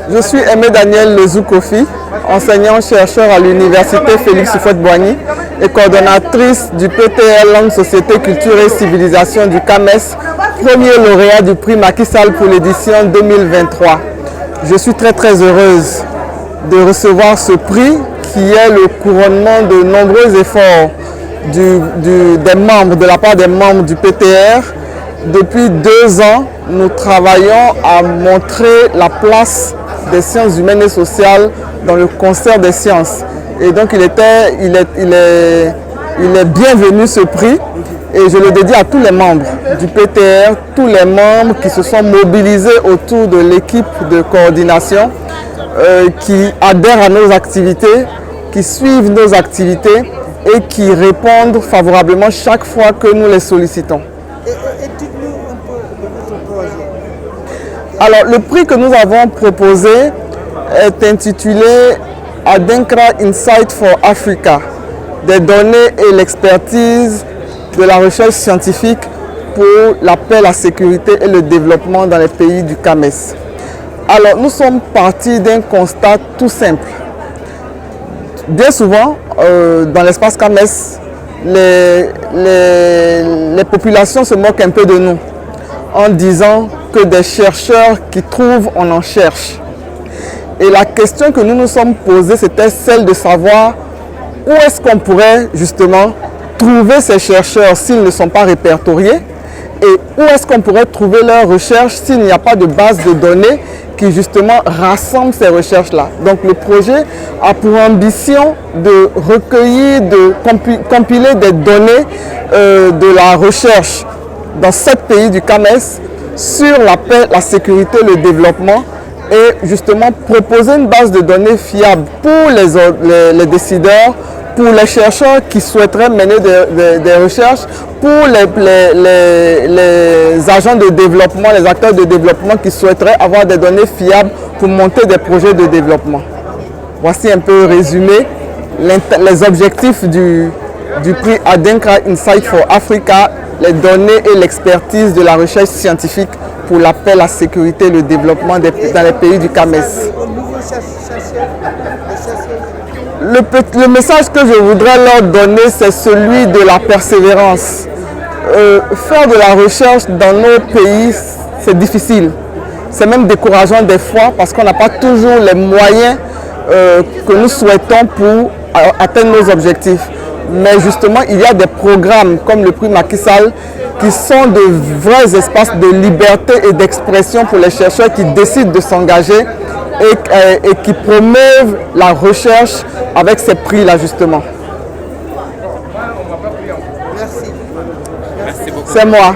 Je suis Aimé Daniel Lezou-Kofi, enseignant-chercheur à l'université Félix Houphouët-Boigny et coordonnatrice du PTL Langue, Société, Culture et Civilisation du CAMES, premier lauréat du prix Macky Sall pour l'édition 2023. Je suis très heureuse de recevoir ce prix qui est le couronnement de nombreux efforts de la part des membres du PTR. Depuis 2 ans, nous travaillons à montrer la place des sciences humaines et sociales dans le concert des sciences. Et donc il est bienvenu ce prix et je le dédie à tous les membres du PTR, tous les membres qui se sont mobilisés autour de l'équipe de coordination, qui adhèrent à nos activités, qui suivent nos activités et qui répondent favorablement chaque fois que nous les sollicitons. Dites-nous un peu de votre projet. Alors, le prix que nous avons proposé est intitulé Adinkra Insight for Africa, des données et l'expertise de la recherche scientifique pour la paix, la sécurité et le développement dans les pays du CAMES. Alors, nous sommes partis d'un constat tout simple. Bien souvent, dans l'espace CAMES, les populations se moquent un peu de nous en disant que des chercheurs qui trouvent, on en cherche. Et la question que nous nous sommes posée, c'était celle de savoir où est-ce qu'on pourrait justement trouver ces chercheurs s'ils ne sont pas répertoriés et où est-ce qu'on pourrait trouver leurs recherches s'il n'y a pas de base de données qui justement rassemble ces recherches-là. Donc le projet a pour ambition de recueillir, de compiler des données de la recherche dans 7 pays du CAMES sur la paix, la sécurité, le développement et justement proposer une base de données fiable pour les décideurs, pour les chercheurs qui souhaiteraient mener des recherches, pour les agents de développement, les acteurs de développement qui souhaiteraient avoir des données fiables pour monter des projets de développement. Voici un peu résumé les objectifs du prix Adinkra Insight for Africa, les données et l'expertise de la recherche scientifique pour la paix, la sécurité et le développement dans les pays du CAMES. Le message que je voudrais leur donner, c'est celui de la persévérance. Faire de la recherche dans nos pays, c'est difficile. C'est même décourageant des fois parce qu'on n'a pas toujours les moyens que nous souhaitons pour atteindre nos objectifs. Mais justement, il y a des programmes comme le prix Macky Sall qui sont de vrais espaces de liberté et d'expression pour les chercheurs qui décident de s'engager et qui promeuvent la recherche avec ces prix-là justement. Merci. C'est moi.